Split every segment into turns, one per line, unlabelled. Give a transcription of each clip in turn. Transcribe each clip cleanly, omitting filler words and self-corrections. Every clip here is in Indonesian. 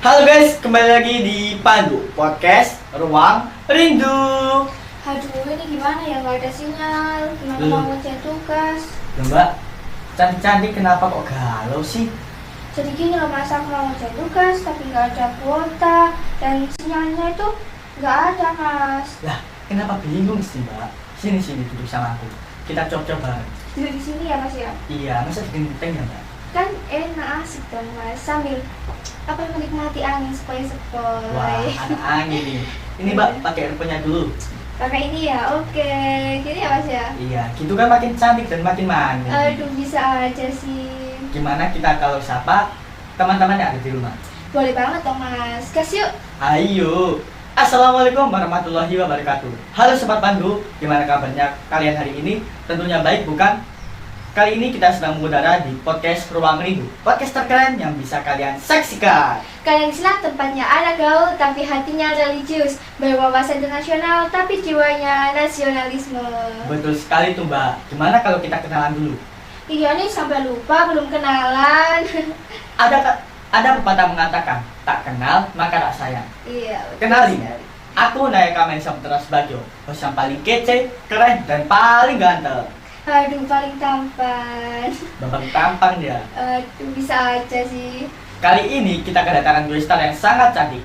Halo guys, kembali lagi di Pandu Podcast Ruang Rindu.
Aduh, ini gimana ya, nggak ada sinyal. Gimana mau ngerjain tugas?
Loh mbak, cantik-cantik kenapa kok galau sih?
Jadi gini loh mas, aku mau ngerjain tugas tapi nggak ada kuota dan sinyalnya itu nggak ada mas.
Lah, kenapa bingung sih mbak? Sini duduk sama aku. Kita coba bareng.
Duduk di sini ya mas ya?
Iya, masa bikin genteng ya mbak?
Kan enak asik dong mas, sambil menikmati angin sepoi-sepoi.
Wah, ada angin nih. Ini mbak, pakai earphone-nya dulu.
Pakai ini ya, oke. Gini ya mas ya?
Iya, gitu kan makin cantik dan makin manis.
Aduh, bisa aja sih.
Gimana kita kalau sapa teman-teman yang ada di rumah?
Boleh banget dong mas, gas yuk.
Ayo. Assalamualaikum warahmatullahi wabarakatuh. Halo Sobat Pandu, gimana kabarnya kalian hari ini? Tentunya baik bukan? Kali ini kita sedang mengudara di podcast Ruang Rindu, podcast terkeren yang bisa kalian saksikan.
Kalian silat tempatnya anak gaul tapi hatinya religius, berwawasan internasional tapi jiwanya nasionalisme.
Betul sekali tuh mbak. Gimana kalau kita kenalan dulu?
Iya nih sampai lupa belum kenalan.
Ada pepatah mengatakan, tak kenal maka tak sayang.
Iya.
Kenalin, aku Nayaka Mensa Putra Subagio, host yang paling kece, keren, dan paling ganteng.
Aduh paling tampan.
Babang tampang dia.
Aduh bisa aja sih.
Kali ini kita kedatangan dua star yang sangat cantik.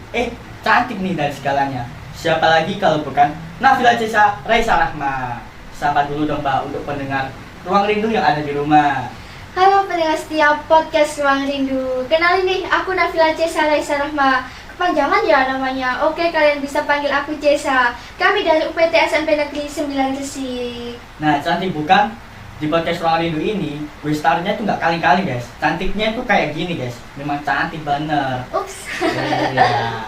Cantik nih dari segalanya. Siapa lagi kalau bukan Nafila Cesa Raisa Rahma. Sapa dulu dong mbak untuk pendengar Ruang Rindu yang ada di rumah.
Halo pendengar setiap podcast Ruang Rindu. Kenalin nih, aku Nafila Cesa Raisa Rahma. Kepanjangan ya namanya. Oke, kalian bisa panggil aku Cesa. Kami dari UPT SMP Negeri 9 Gresik.
Nah, cantik bukan? Di podcast Ruang Rindu ini, gue starnya tuh nggak kali-kali guys. Cantiknya tuh kayak gini guys. Memang cantik bener.
Ups.
Ya.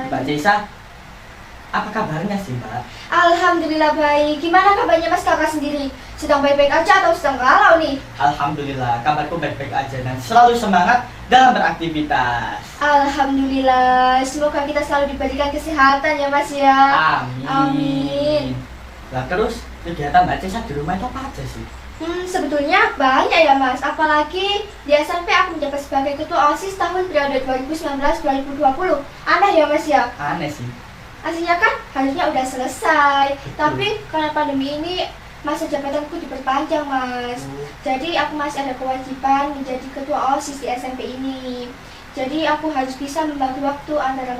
Mbak Cesa, apa kabarnya sih mbak?
Alhamdulillah baik. Gimana kabarnya mas kakak sendiri? Sedang baik-baik aja atau sedang galau nih?
Alhamdulillah, kabarku baik-baik aja dan selalu semangat dalam beraktivitas.
Alhamdulillah, semoga kita selalu diberikan kesehatan ya mas ya.
Amin.
Amin.
Lah terus kegiatan Mbak Cesa di rumah itu apa aja sih?
Sebetulnya banyak ya mas, apalagi di SMP aku menjabat sebagai ketua OSIS tahun periode 2019-2020. Aneh ya mas ya?
Aneh sih.
Aslinya kan harusnya udah selesai.
Betul.
Tapi karena pandemi ini masa jabatanku diperpanjang mas. Jadi aku masih ada kewajiban menjadi ketua OSIS di SMP ini. Jadi aku harus bisa membagi waktu antara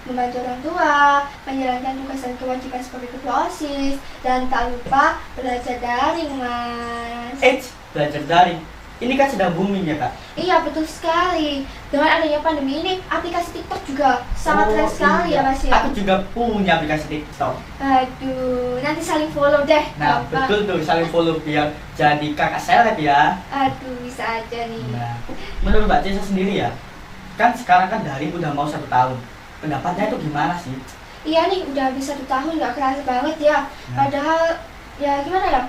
membantu orang tua, menjalankan tugas dan kewajiban sebagai ketua OSIS, dan tak lupa belajar daring mas.
Belajar daring. Ini kan sedang booming ya kak?
Iya betul sekali. Dengan adanya pandemi ini, aplikasi TikTok juga sangat keren sekali
iya.
ya mas ya.
Aku juga punya aplikasi TikTok.
Aduh, nanti saling follow deh.
Nah
Bapak.
betul tuh, saling follow biar jadi kakak seleb ya.
Aduh, bisa aja nih.
Nah, menurut Mbak Cesa sendiri ya, kan sekarang kan daring udah mau 1 tahun. Pendapatnya itu gimana sih?
Iya nih, udah habis 1 tahun nggak kerasa banget ya.
Nah.
Padahal, ya gimana ya,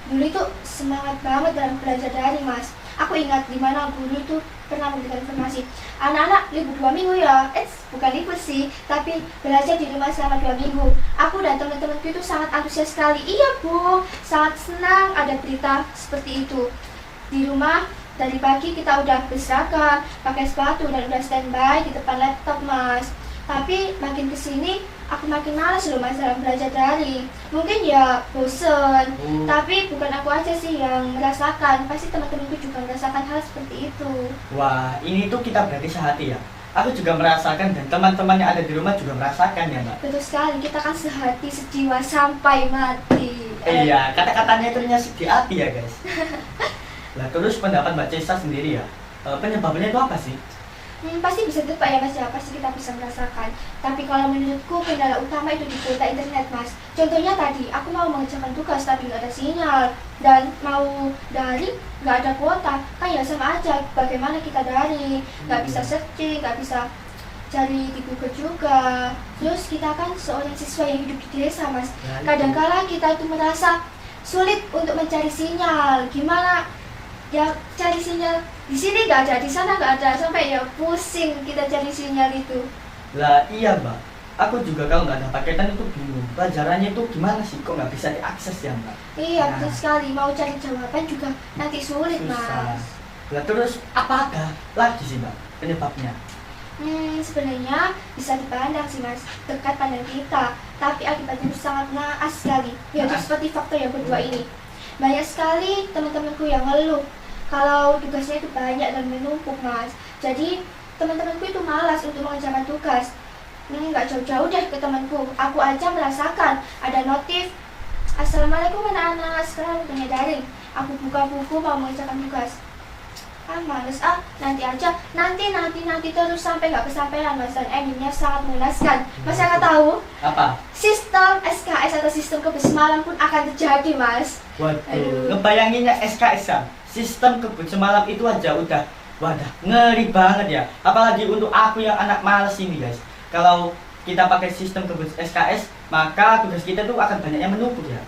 dulu itu semangat banget dalam belajar daring mas. Aku ingat di mana guru itu pernah memberikan informasi, anak-anak libur 2 minggu ya. Bukan libur sih, tapi belajar di rumah selama 2 minggu. Aku dan teman-temanku itu sangat antusias sekali. Iya bu, sangat senang ada berita seperti itu. Di rumah dari pagi kita udah berseragam, pakai sepatu dan udah standby di depan laptop mas. Tapi makin kesini aku makin malas loh mas dalam belajar daring. Mungkin ya bosen, tapi bukan aku aja sih yang merasakan. Pasti teman-temanku juga merasakan hal seperti itu.
Wah, ini tuh kita berarti sehati ya. Aku juga merasakan dan teman-teman yang ada di rumah juga merasakan ya mbak.
Betul sekali, kita kan sehati sejiwa sampai mati.
Iya, kata-katanya itu di hati ya guys. Lah terus pendapat Mbak Cesa sendiri ya, penyebabnya itu apa sih?
Pasti bisa ditebak ya mas ya, pasti kita bisa merasakan. Tapi kalau menurutku kendala utama itu di kuota internet mas. Contohnya tadi, aku mau mengerjakan tugas tapi nggak ada sinyal. Dan mau daring, nggak ada kuota. Kan ya sama aja, bagaimana kita daring. Nggak bisa searching, nggak bisa cari di Google juga. Terus kita kan seorang siswa yang hidup di desa mas. Kadang-kala kita itu merasa sulit untuk mencari sinyal. Gimana ya cari sinyal di sini nggak ada, di sana nggak ada, sampai ya pusing kita cari sinyal itu.
Lah iya mbak, aku juga kalau nggak ada paketan itu bingung. Pelajarannya itu gimana sih, kok nggak bisa diakses ya mbak?
Iya
Nah.
betul sekali, mau cari jawaban juga nanti sulit
Susah.
mas.
Lah terus apakah lagi sih mbak penyebabnya?
Sebenarnya bisa dipandang sih mas, dekat pandang kita, tapi akibatnya itu sangat naas sekali. Yaitu
Naas.
seperti faktor yang kedua ini. Banyak sekali teman-temanku yang ngeluh kalau tugasnya itu banyak dan menumpuk mas. Jadi teman-temanku itu malas untuk mengerjakan tugas. Nggak jauh-jauh deh ke temanku. Aku aja merasakan ada notif, Assalamualaikum anak-anak, sekarang waktunya daring. Aku buka buku mau mengerjakan tugas. Males nanti aja, nanti terus sampai nggak kesampaian mas, dan endingnya sangat mengenaskan. Mas yang tahu
Apa?
sistem SKS atau sistem kebut semalam pun akan terjadi mas.
Waduh,
Aduh.
ngebayanginnya SKS sistem kebut semalam itu aja udah, wadah, ngeri banget ya. Apalagi untuk aku yang anak males ini guys. Kalau kita pakai sistem kebut SKS, maka tugas kita tuh akan banyak yang menumpuk ya.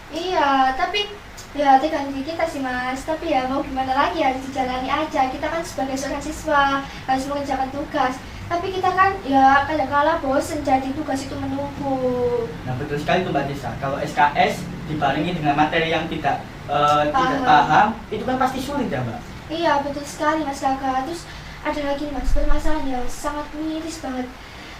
Iya, tapi ya tekan diri kita sih mas. Tapi ya mau gimana lagi, harus dijalani aja. Kita kan sebagai seorang siswa harus mengerjakan tugas. Tapi kita kan ya kadang-kala bosen jadi tugas itu menumpuk.
Nah betul sekali tuh Mbak Desa. Kalau SKS dibarengi dengan materi yang tidak
Paham.
paham, itu kan pasti sulit ya Mbak.
Iya betul sekali mas kakak. Terus ada lagi nih, mas, permasalahan yang sangat miris banget.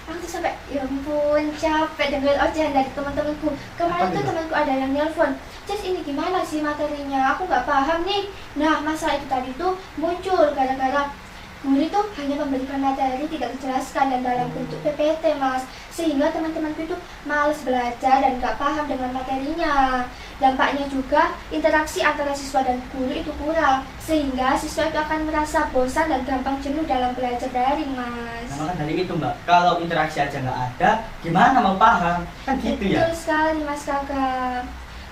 Aku tuh sampai ya ampun capek dengar ocehan dari teman-temanku. Kemarin
Apa
tuh
gitu?
temanku ada yang nelpon, Ces ini gimana sih materinya? Aku nggak paham nih. Nah masalah itu tadi tuh muncul gara-gara guru itu hanya memberikan materi tidak dijelaskan dan dalam bentuk PPT mas, sehingga teman-temanku itu males belajar dan nggak paham dengan materinya. Dampaknya juga interaksi antara siswa dan guru itu kurang, sehingga siswa itu akan merasa bosan dan gampang jenuh dalam belajar daring mas.
Nah maka dari itu Mbak, kalau interaksi aja nggak ada, gimana mau paham? Kan gitu ya.
Betul sekali mas kakak.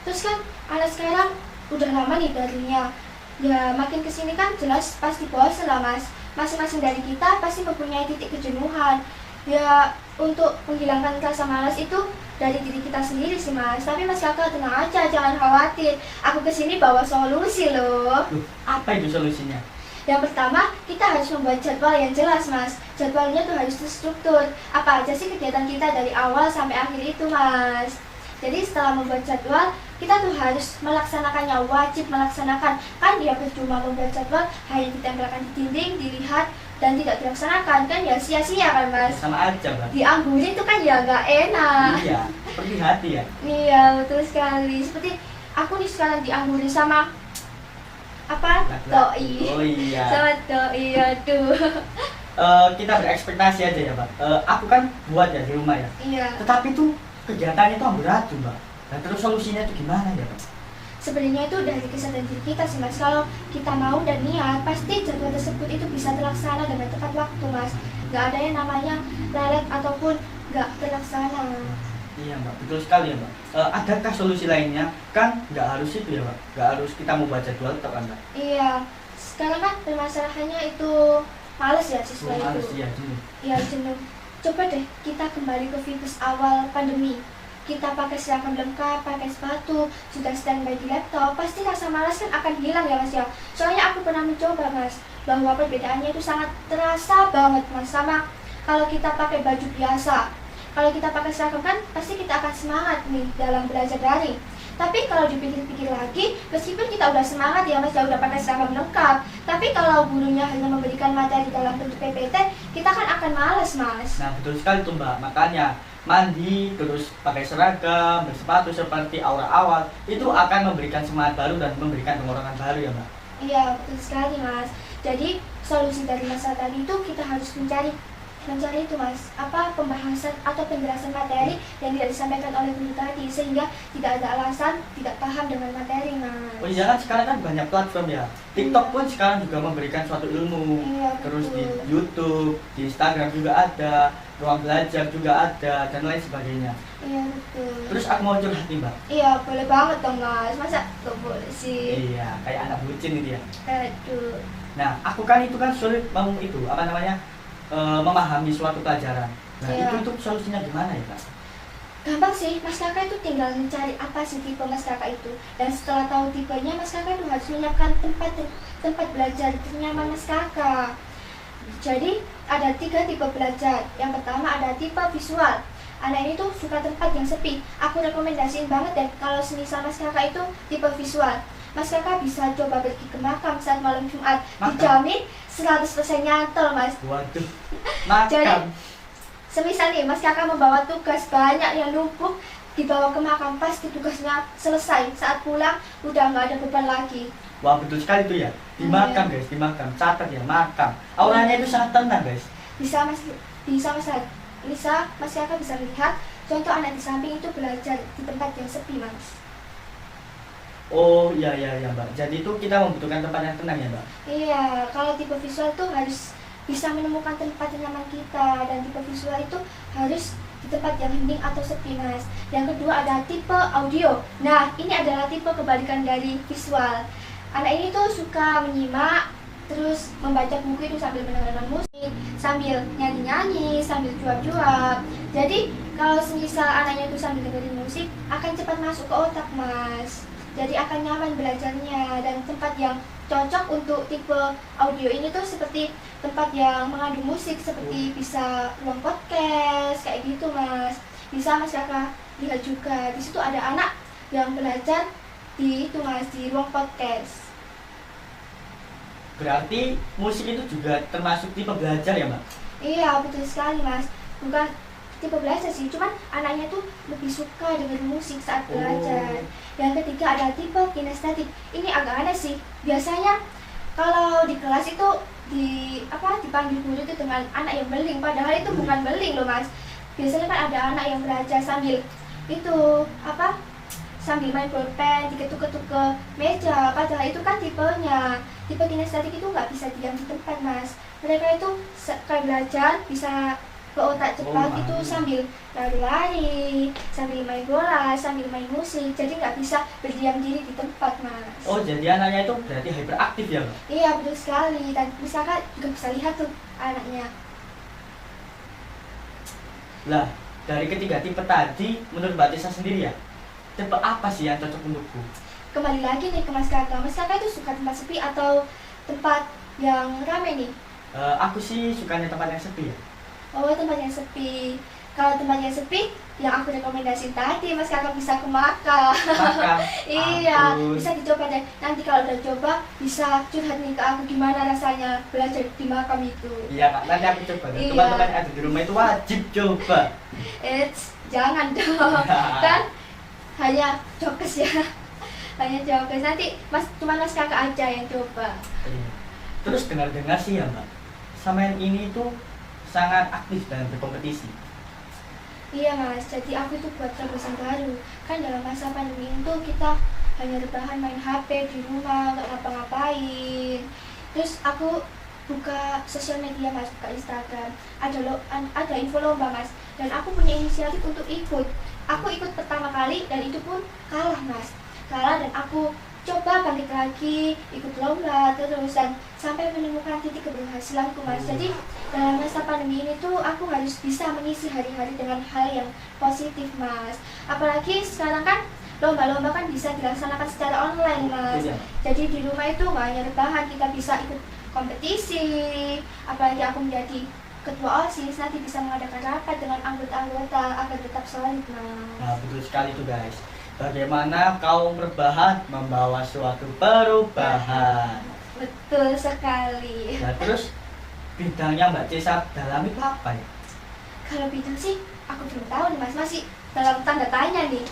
Terus kan anak sekarang udah lama nih darinya. Ya makin kesini kan jelas pasti bosan lah mas. Masing-masing dari kita pasti mempunyai titik kejenuhan. Ya untuk menghilangkan rasa malas itu dari diri kita sendiri sih mas. Tapi mas kakak tenang aja, jangan khawatir. Aku kesini bawa solusi loh.
Loh, apa itu solusinya?
Yang pertama, kita harus membuat jadwal yang jelas mas. Jadwalnya tuh harus terstruktur. Apa aja sih kegiatan kita dari awal sampai akhir itu mas. Jadi setelah membuat jadwal, kita tuh harus melaksanakannya, wajib melaksanakan. Kan dia percuma membuat jadwal, hanya ditempelkan di dinding, dilihat, dan tidak dilaksanakan. Kan ya sia-sia kan mas.
Sama aja Mbak.
Dianggurin tuh kan ya nggak enak.
Iya, seperti hati ya.
Iya betul sekali. Seperti aku nih sekarang dianggurin sama apa? Doi.
Oh iya.
Sama doi, aduh.
Kita berekspektasi aja ya Mbak. Aku kan buat ya di rumah ya.
Iya.
Tetapi tuh kegiatannya tuh amburadul Mbak. Nah terus solusinya itu gimana ya Mbak?
Sebenarnya itu dari kesadaran diri kita sih mas. Kalau kita mau dan niat, pasti jadwal tersebut itu bisa terlaksana dengan tepat waktu mas. Gak ada yang namanya lelet ataupun gak terlaksana.
Iya Mbak, betul sekali ya Mbak. Adakah solusi lainnya? Kan nggak harus itu ya Mbak. Nggak harus kita mau baca jadwal tetap kan Mbak.
Iya. Sekarang kan permasalahannya itu males ya siswa
Belum harus
itu.
ya jenuh.
Iya jenuh. Coba deh kita kembali ke virus awal pandemi. Kita pakai seragam lengkap, pakai sepatu, sudah standby di laptop, pasti rasa malas kan akan hilang ya mas ya. Soalnya aku pernah mencoba mas, bahwa perbedaannya itu sangat terasa banget mas, sama kalau kita pakai baju biasa. Kalau kita pakai seragam kan pasti kita akan semangat nih dalam belajar daring. Tapi kalau dipikir-pikir lagi, meskipun kita udah semangat ya mas, ya udah pakai seragam lengkap, tapi kalau gurunya hanya memberikan materi dalam bentuk PPT, kita kan akan malas mas.
Nah betul sekali tuh Mbak. Makanya mandi terus pakai seragam, bersepatu seperti aura awal itu akan memberikan semangat baru dan memberikan pengurangan baru ya Mbak.
Iya betul sekali mas. Jadi solusi dari masalah tadi itu kita harus mencari itu mas, apa pembahasan atau penjelasan materi yang tidak disampaikan oleh guru tadi, sehingga tidak ada alasan tidak paham dengan materi mas.
Oh iya kan sekarang kan banyak platform ya. TikTok pun sekarang juga memberikan suatu ilmu.
Iya,
Terus di
betul.
YouTube, di Instagram juga ada, ruang belajar juga ada dan lain sebagainya.
Iya betul.
Terus aku mau curhat nih Mbak.
Iya boleh banget dong mas, masa gak boleh sih?
Iya, kayak anak bucin itu ya.
Aduh.
Nah, aku kan itu kan sulit memahami suatu pelajaran. Nah,
Iya.
itu solusinya gimana ya, Kak?
Gampang sih, mas kakak itu tinggal mencari apa sih tipe mas kakak itu. Dan setelah tahu tipenya, mas kakak itu harus menyiapkan tempat belajar ternyaman mas kakak. Jadi ada 3 tipe belajar. Yang pertama ada tipe visual. Anak ini tuh suka tempat yang sepi. Aku rekomendasiin banget deh kalau semisal mas kakak itu tipe visual. Mas kakak bisa coba pergi ke makam saat malam Jumat.
Makam?
Dijamin 100% nyantol mas.
Waduh,
Jadi
makam.
semisal nih mas kakak membawa tugas banyak yang numpuk, dibawa ke makam, pasti tugasnya selesai. Saat pulang udah nggak ada beban lagi.
Wah, betul sekali tuh ya. Di
Iya.
makam guys, di makam. Catat ya, makam. Auranya itu sangat tenang guys.
Bisa mas kakak bisa lihat contoh anak di samping itu belajar di tempat yang sepi mas.
Oh iya Mbak. Jadi itu kita membutuhkan tempat yang tenang ya Mbak.
Iya, kalau tipe visual tuh harus bisa menemukan tempat yang nyaman kita, dan tipe visual itu harus di tempat yang hening atau sepi mas. Yang kedua ada tipe audio. Nah ini adalah tipe kebalikan dari visual. Anak ini tuh suka menyimak, terus membaca buku itu sambil mendengarkan musik, sambil nyanyi-nyanyi, sambil cuap-cuap. Jadi kalau semisal anaknya itu sambil dengerin musik, akan cepat masuk ke otak mas. Jadi akan nyaman belajarnya. Dan tempat yang cocok untuk tipe audio ini tuh seperti tempat yang mengandung musik, seperti bisa ruang podcast kayak gitu mas. Bisa mas kakak lihat juga di situ ada anak yang belajar di itu mas, di ruang podcast.
Berarti musik itu juga termasuk tipe belajar ya Mbak?
Iya betul sekali mas. Bukan tipe belajar sih, cuman anaknya tuh lebih suka dengan musik saat belajar. Yang ketiga ada tipe kinestetik. Ini agak aneh sih. Biasanya kalau di kelas itu dipanggil guru itu dengan anak yang beling, padahal itu bukan beling loh mas. Biasanya kan ada anak yang belajar sambil sambil main bolpen, diketuk-ketuk ke meja, padahal itu kan tipenya. Tipe kinestetik itu nggak bisa diam di tempat mas. Mereka itu kayak belajar bisa berotak cepat itu sambil lari-lari, sambil main bola, sambil main musik. Jadi nggak bisa berdiam diri di tempat mas.
Oh jadi anaknya itu berarti hyperaktif ya Mbak?
Iya betul sekali. Dan misalkan juga bisa lihat tuh anaknya.
Lah dari ketiga tipe tadi menurut Mbak Tisa sendiri ya, tipe apa sih yang cocok untukku?
Kembali lagi nih ke mas kakak. Mas kakak itu suka tempat sepi atau tempat yang ramai nih?
Aku sih sukanya tempat yang sepi ya.
Oh tempat yang sepi. Kalau tempat yang sepi, yang aku rekomendasiin tadi mas kakak bisa ke makam.
Makam.
Iya,
Ampun.
bisa dicoba deh. Nanti kalau udah coba bisa curhat nih ke aku gimana rasanya belajar di makam itu.
Iya Kak, nanti aku coba. Dan
Iya.
teman-teman yang ada di rumah itu wajib coba.
Jangan dong. Kan hanya jokes ya. Hanya jokes. Nanti cuma mas kakak aja yang coba.
Iya. Terus dengar-dengar sih ya Mbak, sama yang ini itu sangat aktif dalam berkompetisi.
Iya mas, jadi aku itu buat terobosan baru. Kan dalam masa pandemi itu kita hanya rebahan main HP di rumah, nggak ngapa-ngapain. Terus aku buka sosial media mas, buka Instagram. Ada info lomba mas, dan aku punya inisiatif untuk ikut. Aku ikut pertama kali dan itu pun kalah mas. Kalah dan aku coba balik lagi, ikut lomba terus dan sampai menemukan titik keberhasilanku mas. Jadi dalam masa pandemi ini tuh aku harus bisa mengisi hari-hari dengan hal yang positif mas. Apalagi sekarang kan lomba-lomba kan bisa dilaksanakan secara online mas.
Iya.
Jadi di rumah itu nggak hanya rebahan, kita bisa ikut kompetisi. Apalagi aku menjadi ketua OSIS, nanti bisa mengadakan rapat dengan anggota-anggota agar tetap solid mas.
Nah betul sekali tuh guys. Bagaimana kaum rebahan membawa suatu perubahan.
Betul sekali.
Nah terus bidangnya Mbak Tisa dalam itu apa ya?
Kalau bidang sih aku belum tahu nih mas, masih dalam tanda tanya nih.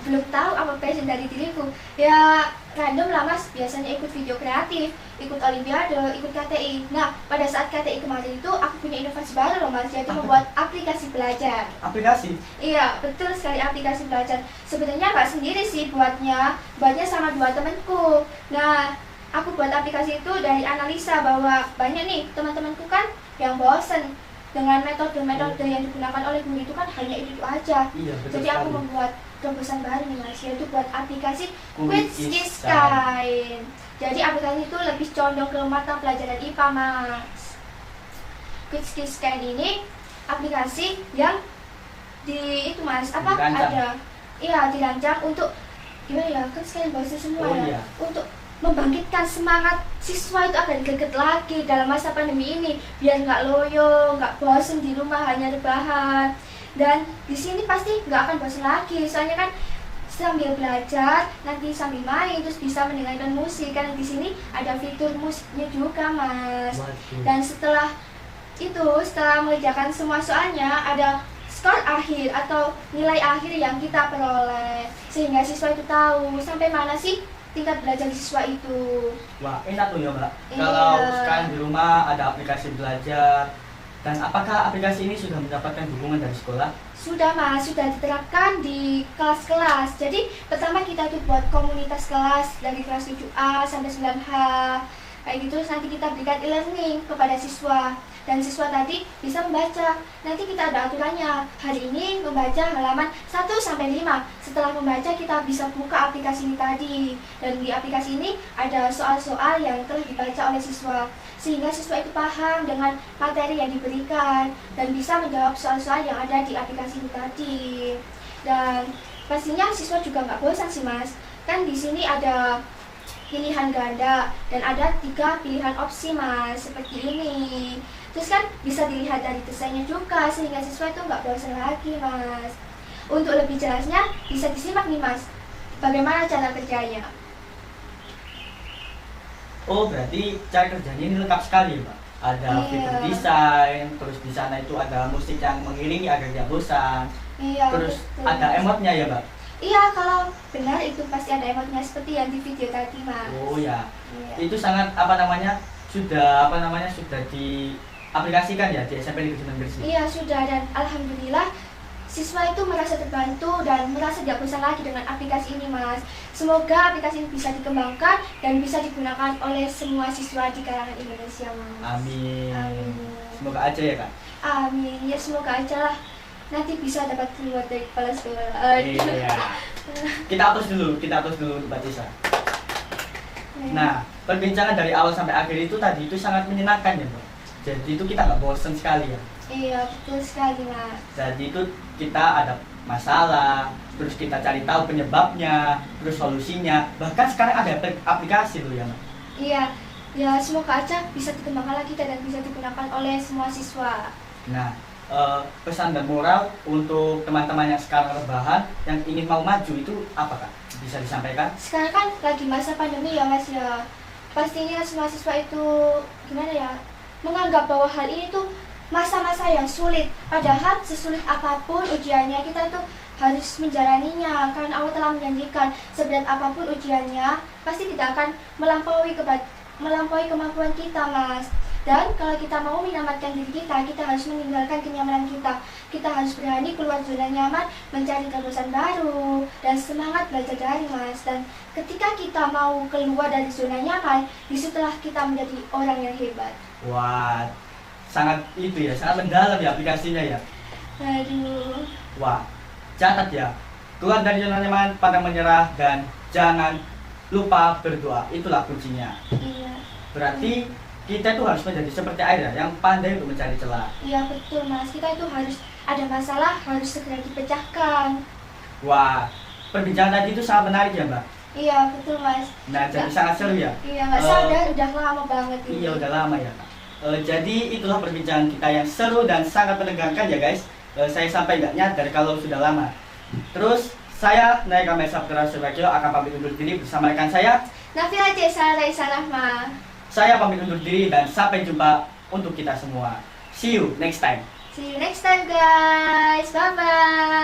Belum tahu apa passion dari diriku. Ya random lah mas, biasanya ikut video kreatif, ikut olimpiade, ikut KTI. Nah pada saat KTI kemarin itu aku punya inovasi baru loh mas, yaitu membuat aplikasi belajar.
Aplikasi?
Iya betul sekali, aplikasi belajar. Sebenarnya nggak sendiri sih buatnya sama 2 temanku. Nah aku buat aplikasi itu dari analisa bahwa banyak nih teman-temanku kan yang bosen dengan metode-metode yang digunakan oleh guru itu kan hanya itu aja.
Iya betul.
Jadi aku
sekali.
membuat terobosan baru nih mas, yaitu buat aplikasi
Quiz
Quiz
is
is Kind. Jadi aplikasi itu lebih condong ke mata pelajaran IPA mas. Quiz is Kind ini aplikasi yang itu mas
Dirancang.
dirancang untuk gimana ya, kan sekalian bahasa semua
Oh,
ya,
iya.
untuk membangkitkan semangat siswa itu agar greget lagi dalam masa pandemi ini, biar nggak loyo, nggak bosen di rumah hanya rebahan. Dan di sini pasti nggak akan bosan lagi, soalnya kan sambil belajar, nanti sambil main, terus bisa mendengarkan musik. Kan di sini ada fitur musiknya juga, Mas.
Waduh.
Dan setelah mengerjakan semua soalnya, ada skor akhir atau nilai akhir yang kita peroleh, sehingga siswa itu tahu sampai mana sih tingkat belajar siswa itu.
Wah, enak tuh ya Mbak.
Iya.
Kalau sekarang di rumah ada aplikasi belajar, dan apakah aplikasi ini sudah mendapatkan dukungan dari sekolah?
Sudah, Mas, sudah diterapkan di kelas-kelas. Jadi pertama kita tuh buat komunitas kelas dari kelas 7A sampai 9H kayak gitu. Terus nanti kita berikan e-learning kepada siswa, dan siswa tadi bisa membaca. Nanti kita ada aturannya, hari ini membaca halaman 1 sampai 5. Setelah membaca kita bisa buka aplikasi ini tadi, dan di aplikasi ini ada soal-soal yang telah dibaca oleh siswa, sehingga siswa itu paham dengan materi yang diberikan dan bisa menjawab soal-soal yang ada di aplikasi ini tadi. Dan pastinya siswa juga nggak bosan sih, Mas. Kan di sini ada pilihan ganda dan ada 3 pilihan opsi, Mas, seperti ini. Terus kan bisa dilihat dari desainnya juga, sehingga siswa itu nggak bosan lagi, Mas. Untuk lebih jelasnya bisa disimak nih, Mas, bagaimana cara kerjanya.
Oh, berarti cara kerjanya ini lengkap sekali ya Mbak. Ada
Iya.
fitur desain, terus di sana itu ada musik yang mengiringi agar tidak bosan.
Iya,
Terus
betul.
ada emotnya ya Mbak.
Iya, kalau benar itu pasti ada emotnya seperti yang di video tadi, Mas.
Oh ya,
Iya.
itu sangat sudah diaplikasikan ya di SMP Negeri Sunan Gresik.
Iya, sudah, dan alhamdulillah siswa itu merasa terbantu dan merasa tidak bosan lagi dengan aplikasi ini, Mas. Semoga aplikasi ini bisa dikembangkan dan bisa digunakan oleh semua siswa di kalangan Indonesia, Mas.
Amin.
Amin.
Semoga aja ya Kak.
Amin. Ya semoga aja lah nanti bisa dapat keluar dari kepala sekolah.
Iya. Kita hapus dulu Mbak Tisa. Nah, perbincangan dari awal sampai akhir itu tadi itu sangat menyenangkan ya Mbak. Jadi itu kita nggak bosan sekali ya.
Iya, betul sekali, Mas.
Jadi itu kita ada masalah, terus kita cari tahu penyebabnya, terus solusinya. Bahkan sekarang ada aplikasi loh ya Mbak.
Iya, ya semoga aja bisa dikembangkan lagi dan bisa digunakan oleh semua siswa.
Nah, pesan dan moral untuk teman-teman yang sekarang rebahan yang ingin mau maju itu apa Kak? Bisa disampaikan?
Sekarang kan lagi masa pandemi ya, Mas, ya. Pastinya semua siswa itu gimana ya, menganggap bahwa hal ini tuh masa-masa yang sulit. Padahal sesulit apapun ujiannya, kita itu harus menjalaninya, karena Allah telah menjanjikan seberat apapun ujiannya pasti tidak akan melampaui kemampuan kita, Mas. Dan kalau kita mau menyelamatkan diri kita harus meninggalkan kenyamanan kita. Kita harus berani keluar zona nyaman, mencari terobosan baru, dan semangat belajar dari, Mas. Dan ketika kita mau keluar dari zona nyaman, disitulah kita menjadi orang yang hebat.
Wah, sangat mendalam ya aplikasinya ya.
Aduh.
Wah, catat ya. Keluar dari zona nyaman, pantang menyerah, dan jangan lupa berdoa. Itulah kuncinya.
Iya.
Berarti kita tuh harus menjadi seperti air ya, yang pandai untuk mencari celah.
Iya, betul, Mas. Kita itu harus ada masalah, harus segera dipecahkan.
Wah, perbincangan tadi itu sangat menarik ya Mbak.
Iya, betul, Mas.
Nah, jadi sangat seru ya.
Iya, nggak sadar udah lama banget ini.
Iya, udah lama ya Kak. Jadi itulah perbincangan kita yang seru dan sangat menegangkan ya guys. Saya sampai nggak nyadar kalau sudah lama. Terus saya Naika Mesa Putra Subagio akan pamit undur diri bersama rekan saya.
Nafila Cesa Raisa Rahma.
Saya pamit undur diri dan sampai jumpa untuk kita semua. See you next time.
See you next time, guys. Bye-bye.